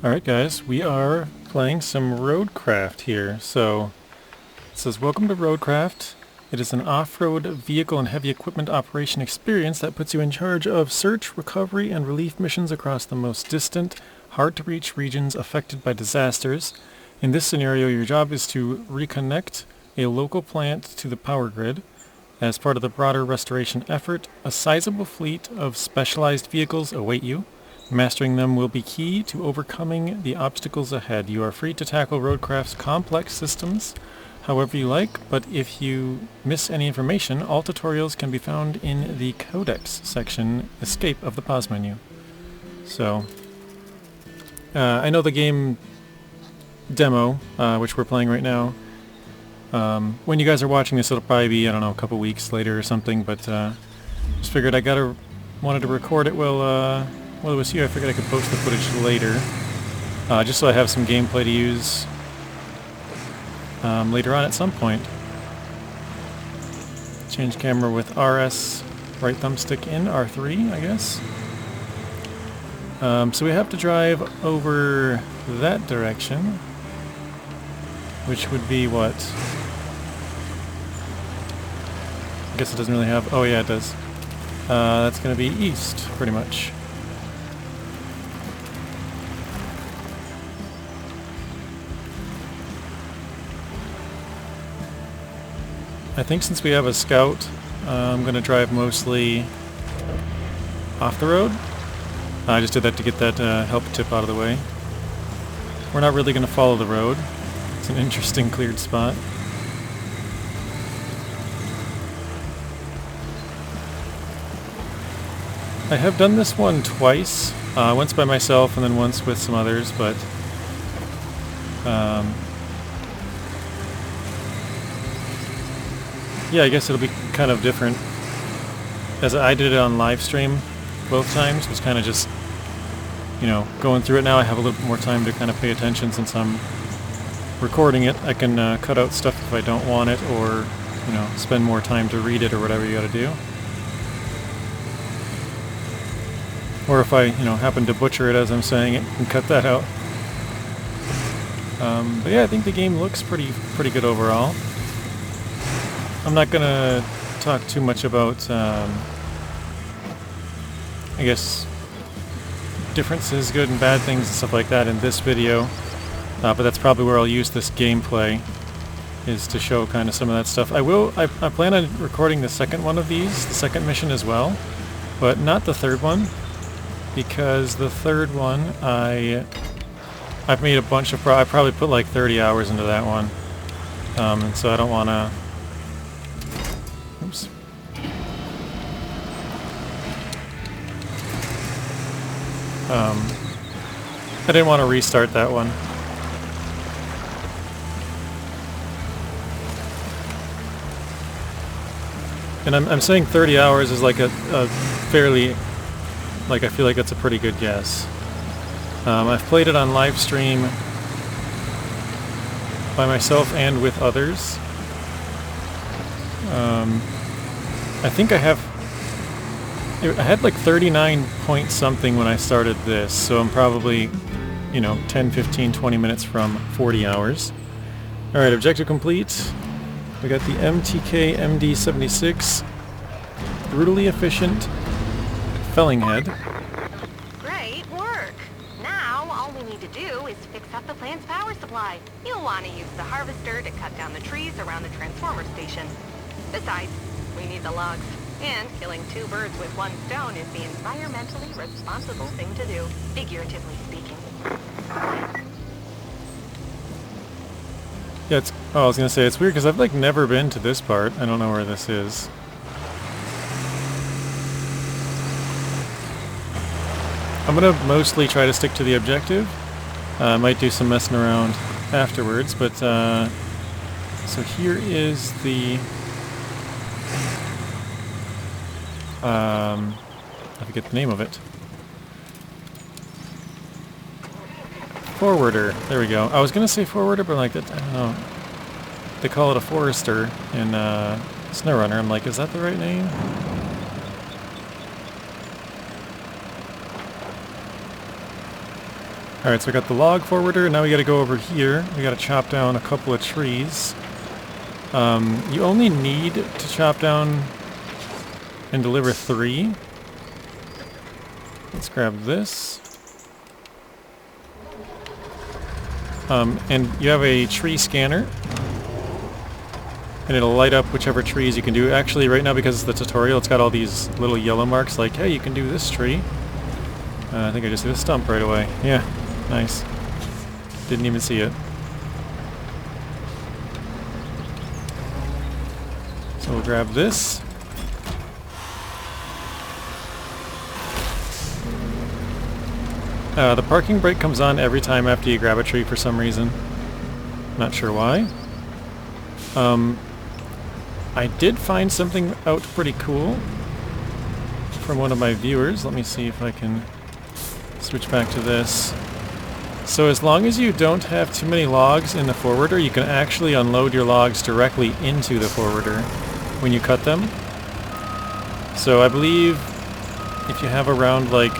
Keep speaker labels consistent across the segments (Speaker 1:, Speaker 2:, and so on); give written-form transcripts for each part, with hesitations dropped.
Speaker 1: Alright guys, we are playing some RoadCraft here. So, it says, welcome to RoadCraft. It is an off-road vehicle and heavy equipment operation experience that puts you in charge of search, recovery, and relief missions across the most distant, hard-to-reach regions affected by disasters. In this scenario, your job is to reconnect a local plant to the power grid. As part of the broader restoration effort, a sizable fleet of specialized vehicles await you. Mastering them will be key to overcoming the obstacles ahead. You are free to tackle RoadCraft's complex systems however you like, but if you miss any information, all tutorials can be found in the Codex section, Escape of the pause menu. So, I know the game demo, which we're playing right now. When you guys are watching this, it'll probably be, I don't know, a couple weeks later or something, but just figured wanted to record it while it was here. I figured I could post the footage later, just so I have some gameplay to use later on at some point. Change camera with RS, right thumbstick in, R3, I guess. So we have to drive over that direction, which would be what? I guess it doesn't really have... oh yeah, it does. That's going to be east, pretty much. I think since we have a scout, I'm going to drive mostly off the road. I just did that to get that help tip out of the way. We're not really going to follow the road. It's an interesting cleared spot. I have done this one twice. Once by myself and then once with some others, but yeah, I guess it'll be kind of different. As I did it on live stream both times, it was kind of just, you know, going through it. Now I have a little bit more time to kind of pay attention since I'm recording it. I can cut out stuff if I don't want it, or, you know, spend more time to read it or whatever you gotta do. Or if I, you know, happen to butcher it as I'm saying it, and cut that out. But yeah, I think the game looks pretty good overall. I'm not gonna talk too much about, I guess, differences, good and bad things and stuff like that in this video, but that's probably where I'll use this gameplay, is to show kind of some of that stuff. I plan on recording the second one of these, the second mission as well, but not the third one, because the third one I've made a bunch of, I probably put like 30 hours into that one, and so I don't want to. Oops. I didn't want to restart that one. And I'm saying 30 hours is like a fairly, like, I feel like that's a pretty good guess. I've played it on live stream by myself and with others. I think I had like 39 point something when I started this, so I'm probably, you know, 10, 15, 20 minutes from 40 hours. Alright, objective complete. We got the MTK MD76, brutally efficient felling head.
Speaker 2: Great work! Now, all we need to do is fix up the plant's power supply. You'll want to use the harvester to cut down the trees around the transformer station. Besides, we need the logs, and killing two birds with one stone is the environmentally responsible thing to do, figuratively speaking.
Speaker 1: Yeah, I was gonna say, it's weird because I've like never been to this part. I don't know where this is. I'm gonna mostly try to stick to the objective. I might do some messing around afterwards, but so here is the I forget the name of it. Forwarder. There we go. I was gonna say forwarder, but like that, I don't know. They call it a forester in SnowRunner. I'm like, is that the right name? Alright, so I got the log forwarder, now we gotta go over here. We gotta chop down a couple of trees. You only need to chop down and deliver 3. Let's grab this. And you have a tree scanner. And it'll light up whichever trees you can do. Actually, right now, because it's the tutorial, it's got all these little yellow marks like, hey, you can do this tree. I think I just did a stump right away. Yeah, nice. Didn't even see it. So we'll grab this. The parking brake comes on every time after you grab a tree for some reason. Not sure why. I did find something out pretty cool from one of my viewers. Let me see if I can switch back to this. So as long as you don't have too many logs in the forwarder, you can actually unload your logs directly into the forwarder when you cut them. So I believe if you have around like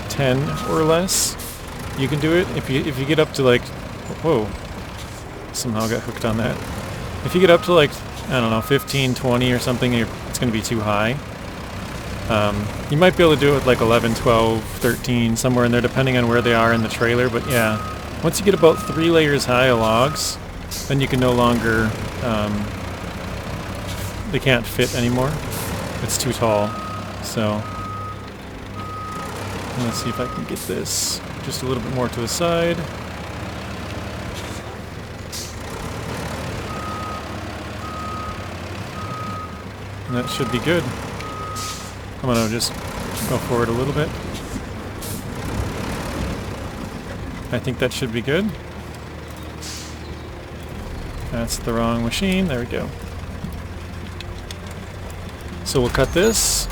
Speaker 1: 10 or less, you can do it. If you get up to like, whoa, somehow got hooked on that. If you get up to like, I don't know, 15, 20 or something, it's going to be too high. You might be able to do it with like 11, 12, 13, somewhere in there, depending on where they are in the trailer. But yeah, once you get about 3 layers high of logs, then you can no longer, they can't fit anymore. It's too tall. So let's see if I can get this just a little bit more to the side. And that should be good. I'm gonna just go forward a little bit. I think that should be good. That's the wrong machine. There we go. So we'll cut this.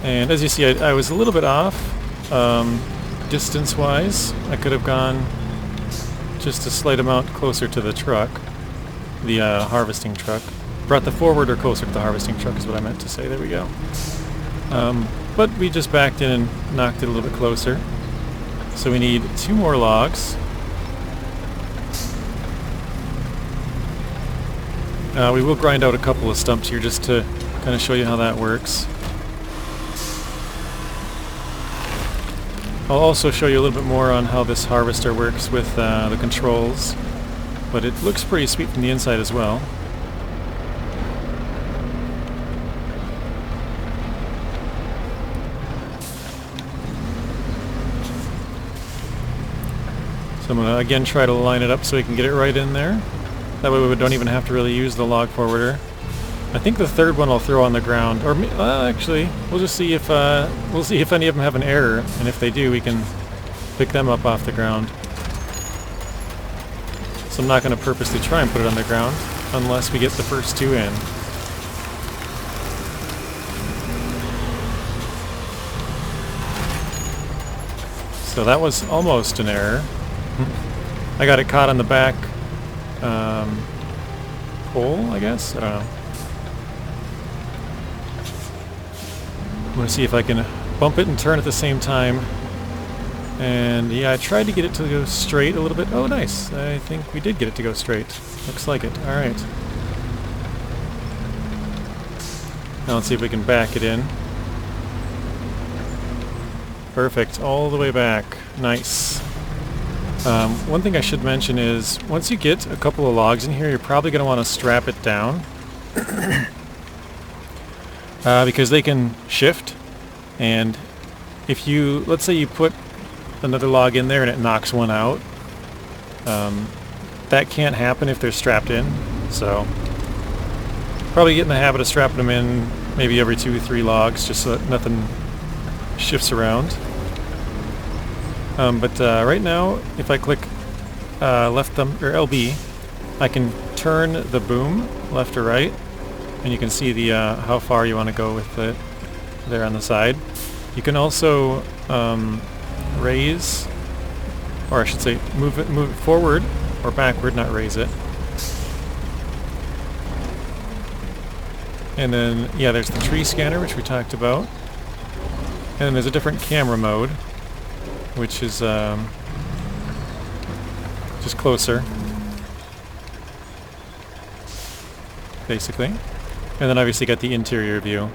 Speaker 1: And as you see, I was a little bit off distance-wise. I could have gone just a slight amount closer to the truck, the harvesting truck. Brought the forwarder closer to the harvesting truck is what I meant to say. There we go. But we just backed in and knocked it a little bit closer. So we need 2 more logs. We will grind out a couple of stumps here just to kind of show you how that works. I'll also show you a little bit more on how this harvester works with the controls, but it looks pretty sweet from the inside as well. So I'm going to again try to line it up so we can get it right in there. That way we don't even have to really use the log forwarder. I think the third one I'll throw on the ground, or actually, we'll just see if any of them have an error, and if they do, we can pick them up off the ground. So I'm not going to purposely try and put it on the ground unless we get the first 2 in. So that was almost an error. I got it caught on the back pole, I guess. I don't know. I'm going to see if I can bump it and turn at the same time. And yeah, I tried to get it to go straight a little bit. Oh, nice. I think we did get it to go straight. Looks like it. Alright. Now let's see if we can back it in. Perfect. All the way back. Nice. One thing I should mention is, once you get a couple of logs in here, you're probably going to want to strap it down. Because they can shift, and if you, let's say you put another log in there and it knocks one out, that can't happen if they're strapped in, so probably get in the habit of strapping them in maybe every 2 or 3 logs just so that nothing shifts around. But right now, if I click left thumb or LB, I can turn the boom left or right, and you can see the how far you want to go with it there on the side. You can also raise, or I should say move it forward or backward, not raise it. And then, yeah, there's the tree scanner, which we talked about. And then there's a different camera mode, which is just closer, basically. And then obviously got the interior view.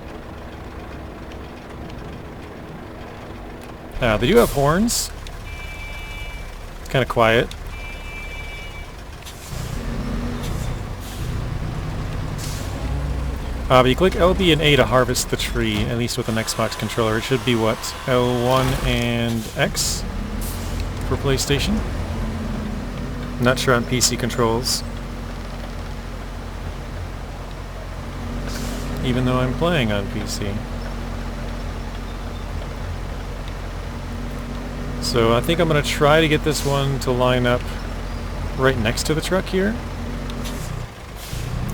Speaker 1: They do have horns. It's kind of quiet. But you click LB and A to harvest the tree, at least with an Xbox controller. It should be what? L1 and X for PlayStation? I'm not sure on PC controls. Even though I'm playing on PC. So I think I'm going to try to get this one to line up right next to the truck here.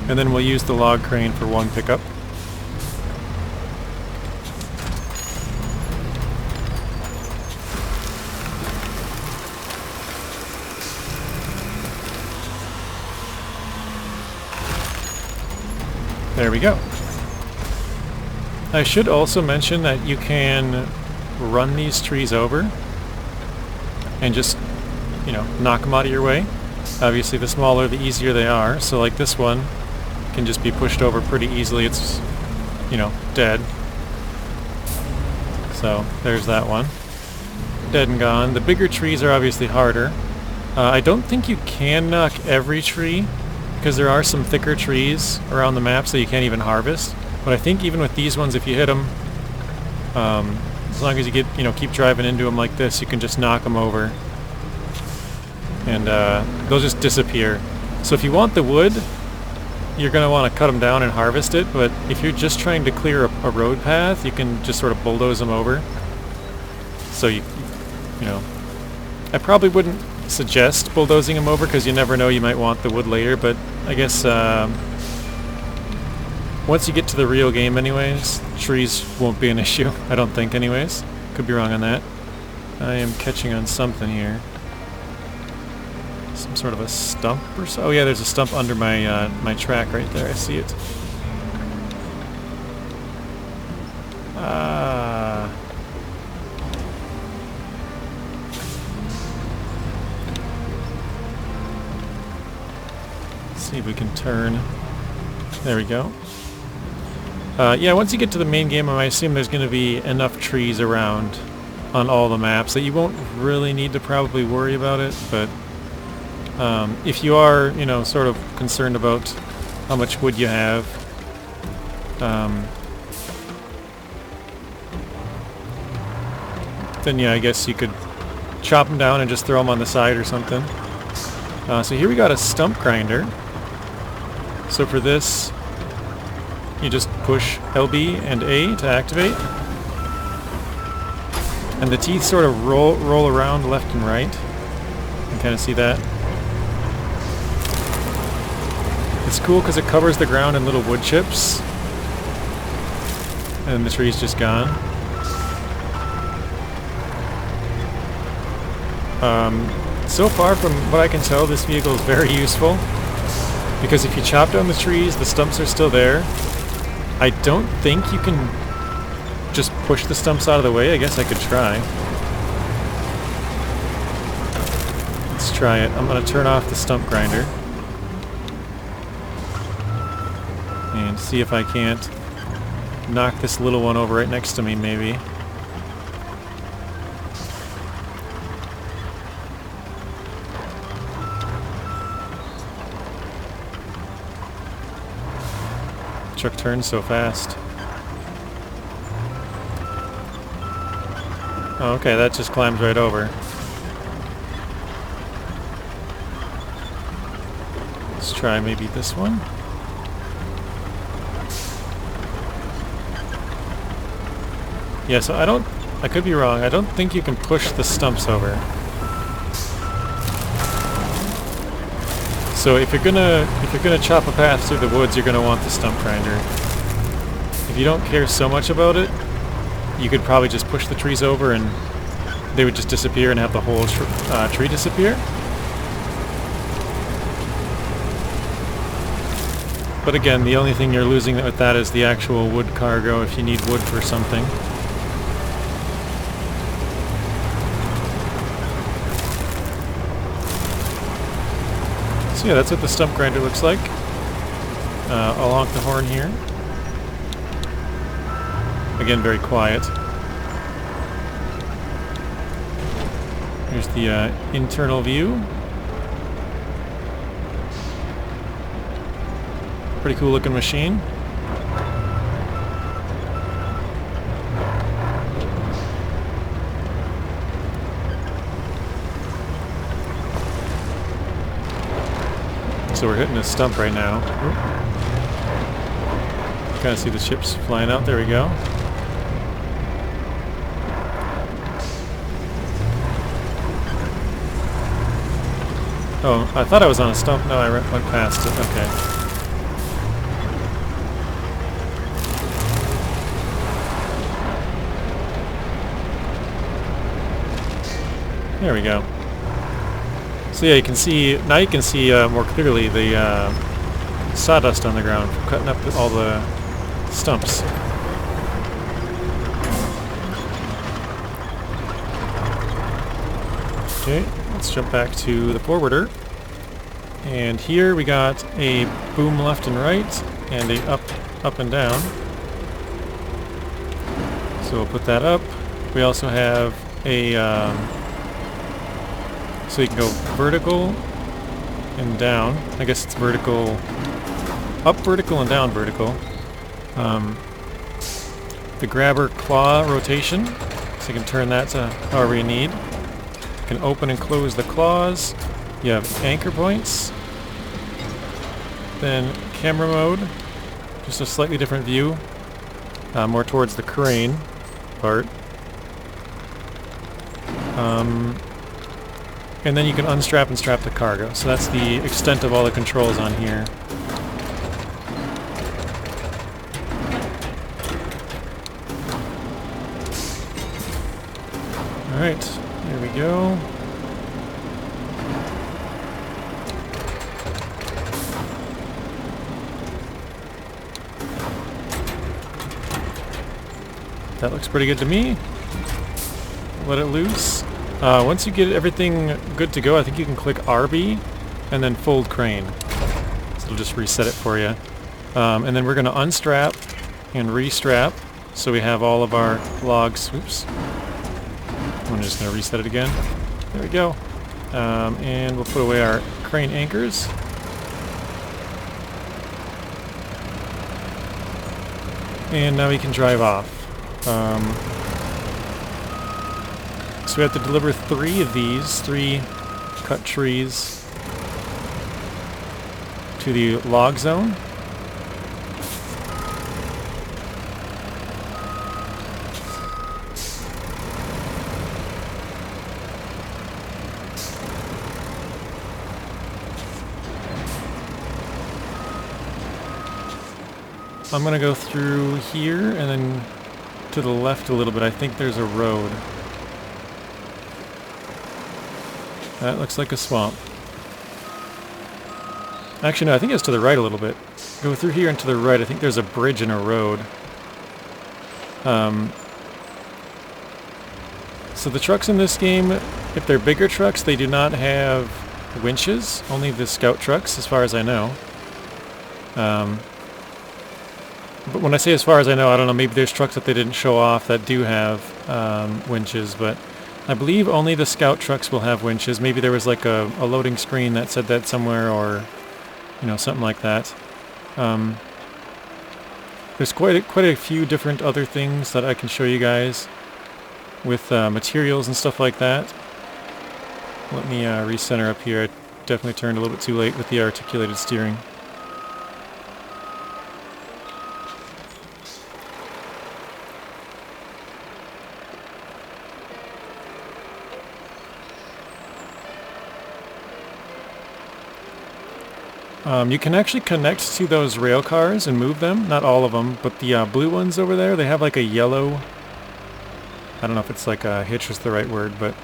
Speaker 1: And then we'll use the log crane for one pickup. There we go. I should also mention that you can run these trees over and just, you know, knock them out of your way. Obviously the smaller the easier they are, so like this one can just be pushed over pretty easily. It's, you know, dead. So there's that one. Dead and gone. The bigger trees are obviously harder. I don't think you can knock every tree, because there are some thicker trees around the map so you can't even harvest. But I think even with these ones, if you hit them, as long as you get, you know, keep driving into them like this, you can just knock them over. And they'll just disappear. So if you want the wood, you're going to want to cut them down and harvest it, but if you're just trying to clear a road path, you can just sort of bulldoze them over. So you know, I probably wouldn't suggest bulldozing them over because you never know, you might want the wood later, but I guess once you get to the real game anyways, trees won't be an issue, I don't think anyways. Could be wrong on that. I am catching on something here. Some sort of a stump or so. Oh yeah, there's a stump under my my track right there. I see it. Let's see if we can turn. There we go. Yeah, once you get to the main game, I assume there's going to be enough trees around on all the maps that you won't really need to probably worry about it, but if you are, you know, sort of concerned about how much wood you have, then yeah, I guess you could chop them down and just throw them on the side or something. So here we got a stump grinder. So for this, you just push LB and A to activate. And the teeth sort of roll around left and right. You can kind of see that. It's cool because it covers the ground in little wood chips. And the tree's just gone. So far from what I can tell, this vehicle is very useful. Because if you chop down the trees, the stumps are still there. I don't think you can just push the stumps out of the way. I guess I could try. Let's try it. I'm going to turn off the stump grinder. And see if I can't knock this little one over right next to me, maybe. Truck turns so fast. Oh, okay, that just climbs right over. Let's try maybe this one. Yeah, so I could be wrong. I don't think you can push the stumps over. So if you're gonna chop a path through the woods, you're gonna want the stump grinder. If you don't care so much about it, you could probably just push the trees over and they would just disappear and have the whole tree disappear. But again, the only thing you're losing with that is the actual wood cargo if you need wood for something. So yeah, that's what the stump grinder looks like. I'll honk the horn here. Again, very quiet. Here's the internal view. Pretty cool looking machine. So we're hitting a stump right now. Kind of see the ships flying out. There we go. Oh, I thought I was on a stump. No, I went past it. Okay. There we go. So yeah, you can see, now you can see more clearly the sawdust on the ground from cutting up all the stumps. Okay, let's jump back to the forwarder. And here we got a boom left and right, and a up and down. So we'll put that up. We also have a so you can go vertical and down. I guess it's vertical, up vertical and down vertical. The grabber claw rotation, so you can turn that to however you need. You can open and close the claws. You have anchor points. Then camera mode, just a slightly different view, more towards the crane part. And then you can unstrap and strap the cargo. So that's the extent of all the controls on here. Alright, there we go. That looks pretty good to me. Let it loose. Once you get everything good to go, I think you can click RB and then fold crane. So it'll just reset it for you. And then we're going to unstrap and restrap so we have all of our logs. Oops. I'm just going to reset it again. There we go. And we'll put away our crane anchors. And now we can drive off. So we have to deliver 3 of these, 3 cut trees to the log zone. I'm going to go through here and then to the left a little bit. I think there's a road. That looks like a swamp. Actually, no, I think it's to the right a little bit. Go through here and to the right. I think there's a bridge and a road. So the trucks in this game, if they're bigger trucks, they do not have winches. Only the scout trucks, as far as I know. But when I say as far as I know, I don't know, maybe there's trucks that they didn't show off that do have winches, but I believe only the scout trucks will have winches. Maybe there was like a loading screen that said that somewhere, or you know, something like that. There's quite a few different other things that I can show you guys with materials and stuff like that. Let me recenter up here. I definitely turned a little bit too late with the articulated steering. You can actually connect to those rail cars and move them. Not all of them, but the blue ones over there, they have like a yellow... I don't know if it's like a hitch is the right word, but...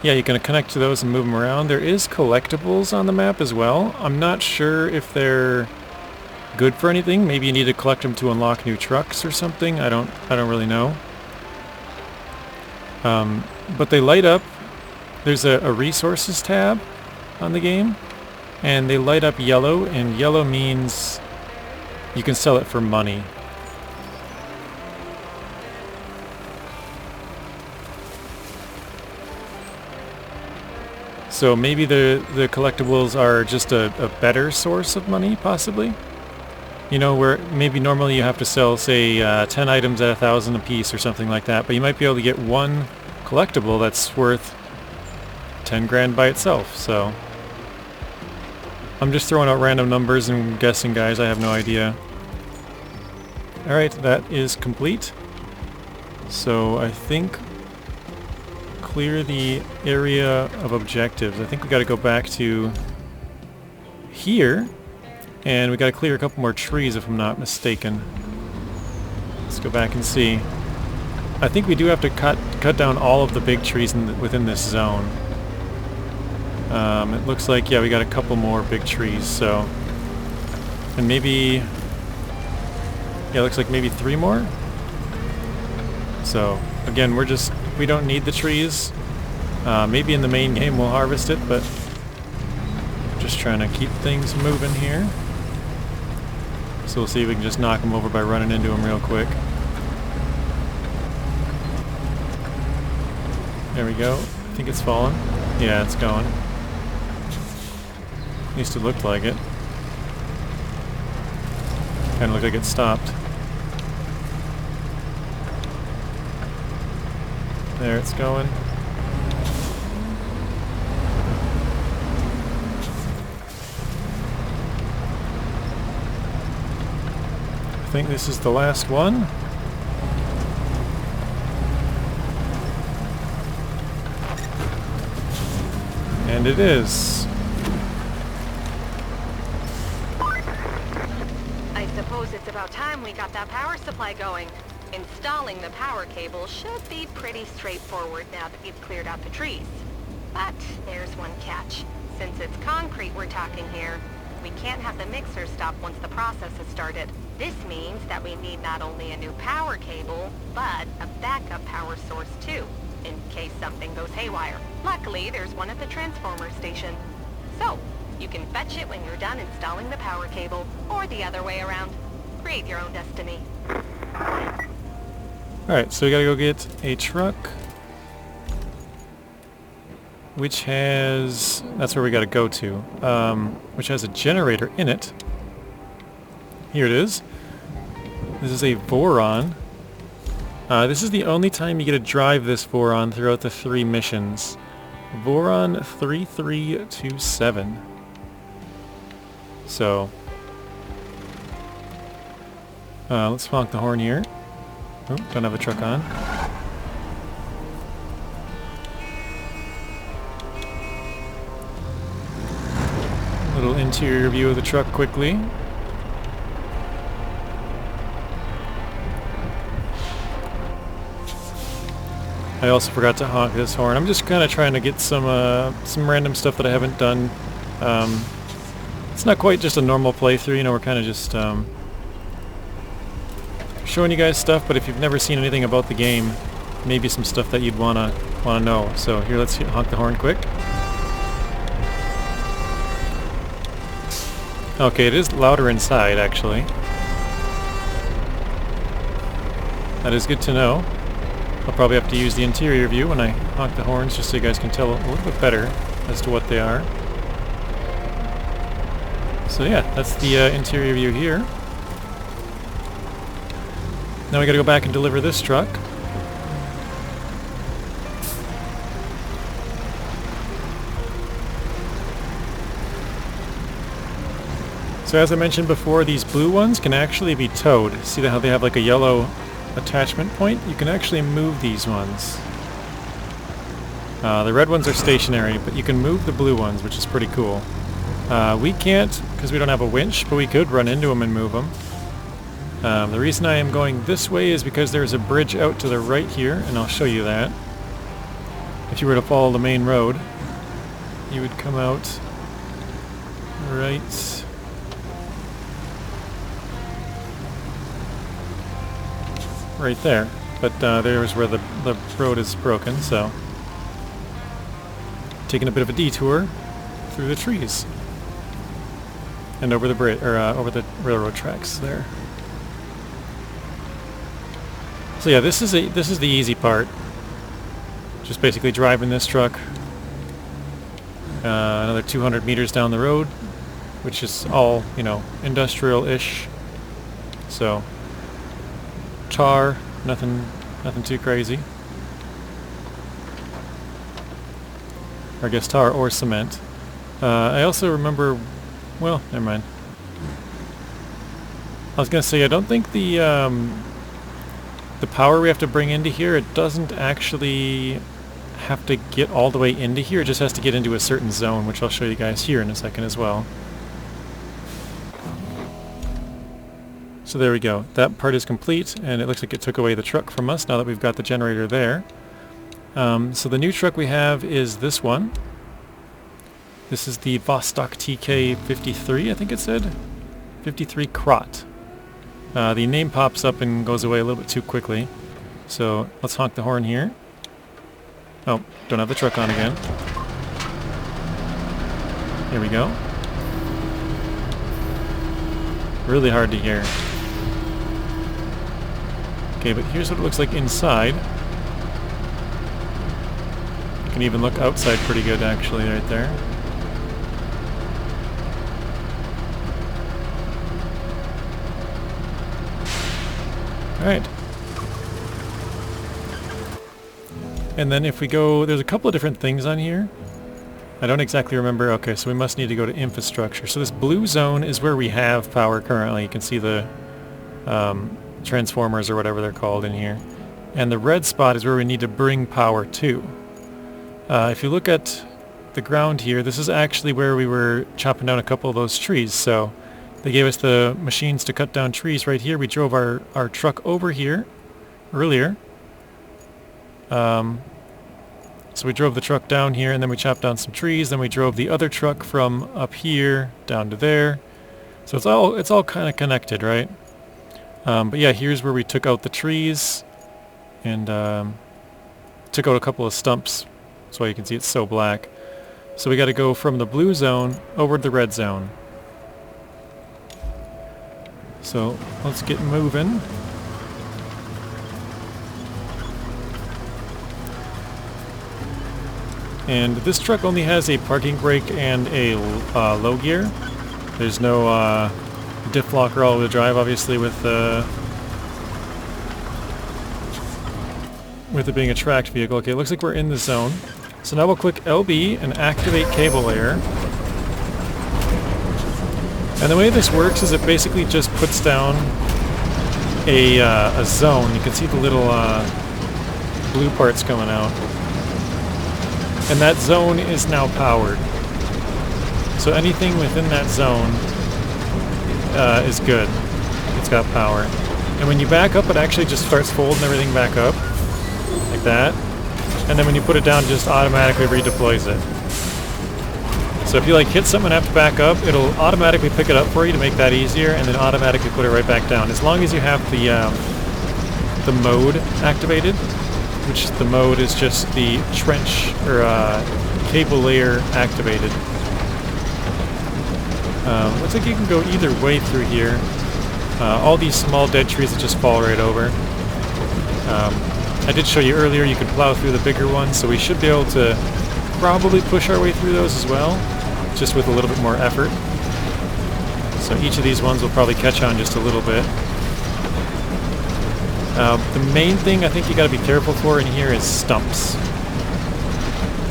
Speaker 1: yeah, you can connect to those and move them around. There is collectibles on the map as well. I'm not sure if they're good for anything. Maybe you need to collect them to unlock new trucks or something. I don't really know. But they light up. There's a resources tab on the game, and they light up yellow, and yellow means you can sell it for money. So maybe the collectibles are just a better source of money, possibly. You know, where maybe normally you have to sell, say, 10 items at 1,000 a piece or something like that, but you might be able to get one collectible that's worth 10 grand by itself, so... I'm just throwing out random numbers and guessing, guys, I have no idea. Alright, that is complete. So I think... clear the area of objectives. I think we got to go back to here, and we got to clear a couple more trees if I'm not mistaken. Let's go back and see. I think we do have to cut down all of the big trees within this zone. It looks like, yeah, we got a couple more big trees, so... and maybe... yeah, it looks like maybe 3 more? So, again, we don't need the trees. Maybe in the main game we'll harvest it, but just trying to keep things moving here. So we'll see if we can just knock them over by running into them real quick. There we go. I think it's fallen. Yeah, it's going. At least it looked like it. Kind of looked like it stopped. There it's going. I think this is the last one. And it is.
Speaker 2: I suppose it's about time we got that power supply going. Installing the power cable should be pretty straightforward now that we've cleared out the trees. But there's one catch. Since it's concrete we're talking here, we can't have the mixer stop once the process has started. This means that we need not only a new power cable, but a backup power source too, in case something goes haywire. Luckily, there's one at the transformer station. So, you can fetch it when you're done installing the power cable, or the other way around. Create your own destiny.
Speaker 1: Alright, so we gotta go get a truck, which has... that's where we gotta go to, which has a generator in it. Here it is. This is a Voron. This is the only time you get to drive this Voron throughout the 3 missions. Voron 3327. So... let's honk the horn here. Oh, don't have a truck on. Little interior view of the truck quickly. I also forgot to honk this horn. I'm just kind of trying to get some random stuff that I haven't done. It's not quite just a normal playthrough, you know, we're kind of just showing you guys stuff, but if you've never seen anything about the game, maybe some stuff that you'd wanna know. So here, let's honk the horn quick. Okay, it is louder inside, actually. That is good to know. I'll probably have to use the interior view when I honk the horns, just so you guys can tell a little bit better as to what they are. So yeah, that's the interior view here. Now we gotta go back and deliver this truck. So as I mentioned before, these blue ones can actually be towed. See how they have like a yellow attachment point? You can actually move these ones. The red ones are stationary, but you can move the blue ones, which is pretty cool. We can't, because we don't have a winch, but we could run into them and move them. The reason I am going this way is because there's a bridge out to the right here, and I'll show you that. if you were to follow the main road, you would come out right there. But there's where the road is broken, so taking a bit of a detour through the trees and over the bridge, or over the railroad tracks there. So yeah, this is the easy part. Just basically driving this truck another 200 meters down the road, which is all, you know, industrial-ish. So tar, nothing too crazy. Or I guess tar or cement. I also remember, well, never mind. I was gonna say, I don't think the power we have to bring into here, it doesn't actually have to get all the way into here. It just has to get into a certain zone, which I'll show you guys here in a second as well. So there we go. That part is complete, and it looks like it took away the truck from us now that we've got the generator there. So the new truck we have is this one. This is the Vostok TK53, I think it said. 53 Krot. The name pops up and goes away a little bit too quickly. So let's honk the horn here. Oh, don't have the truck on again. Here we go. Really hard to hear. Okay, but here's what it looks like inside. You can even look outside pretty good actually right there. Alright. And then if we go, there's a couple of different things on here. I don't exactly remember. Okay, so we must need to go to infrastructure. So this blue zone is where we have power currently. You can see the transformers or whatever they're called in here. And the red spot is where we need to bring power to. If you look at the ground here, this is actually where we were chopping down a couple of those trees. So they gave us the machines to cut down trees right here. We drove our truck over here earlier. So we drove the truck down here and then we chopped down some trees. Then we drove the other truck from up here down to there. So it's all kind of connected, right? But yeah, here's where we took out the trees and took out a couple of stumps. That's why you can see it's so black. So we got to go from the blue zone over to the red zone. So let's get moving. And this truck only has a parking brake and a low gear. There's no diff lock or all-wheel drive, obviously, with it being a tracked vehicle. Okay, it looks like we're in the zone. So now we'll click LB and activate cable layer. And the way this works is it basically just puts down a zone. You can see the little blue parts coming out. And that zone is now powered. So anything within that zone is good. It's got power. And when you back up, it actually just starts folding everything back up. Like that. And then when you put it down, it just automatically redeploys it. So if you like hit something and have to back up, it'll automatically pick it up for you to make that easier, and then automatically put it right back down. As long as you have the mode activated, which the mode is just the trench or cable layer activated. Looks like you can go either way through here. All these small dead trees that just fall right over. I did show you earlier you could plow through the bigger ones, so we should be able to probably push our way through those as well, just with a little bit more effort. So each of these ones will probably catch on just a little bit. The main thing I think you got to be careful for in here is stumps.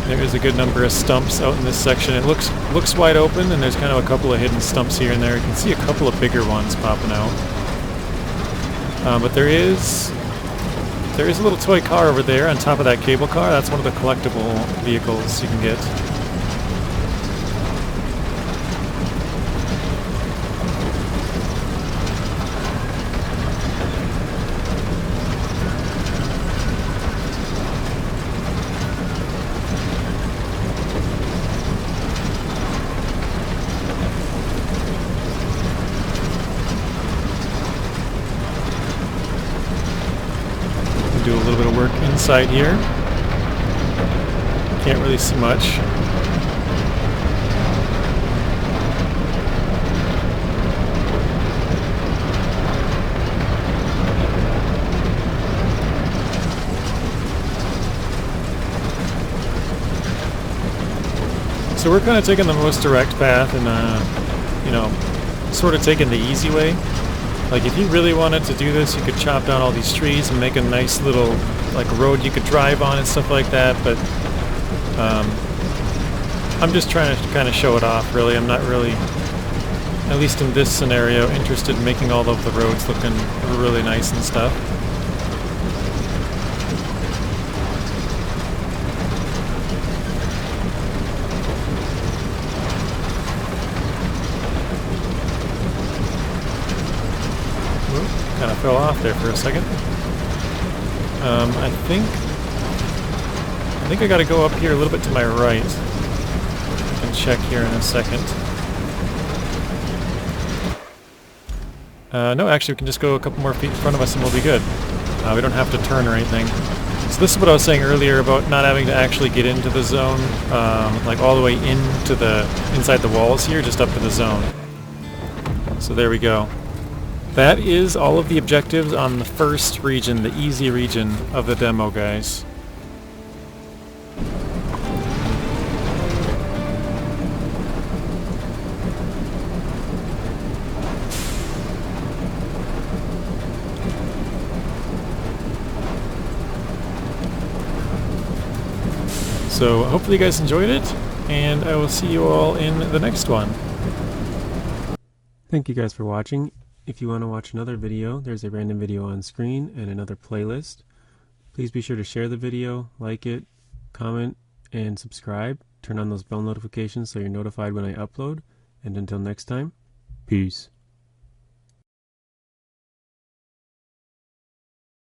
Speaker 1: There is a good number of stumps out in this section. It looks wide open, and there's kind of a couple of hidden stumps here and there. You can see a couple of bigger ones popping out. But there is a little toy car over there on top of that cable car. That's one of the collectible vehicles you can get. inside here. Can't really see much. So we're kind of taking the most direct path and, you know, sort of taking the easy way. Like if you really wanted to do this, you could chop down all these trees and make a nice little, like, road you could drive on and stuff like that, but I'm just trying to kind of show it off, really. I'm not really, at least in this scenario, interested in making all of the roads looking really nice and stuff. Kind of fell off there for a second. I think I gotta go up here a little bit to my right. I can check here in a second. No, actually we can just go a couple more feet in front of us and we'll be good. We don't have to turn or anything. So this is what I was saying earlier about not having to actually get into the zone, like all the way into inside the walls here, just up to the zone. So there we go. That is all of the objectives on the first region, the easy region of the demo, guys. So hopefully you guys enjoyed it, and I will see you all in the next one. Thank you guys for watching. If you want to watch another video, there's a random video on screen and another playlist. Please be sure to share the video, like it, comment, and subscribe. Turn on those bell notifications so you're notified when I upload. And until next time, peace.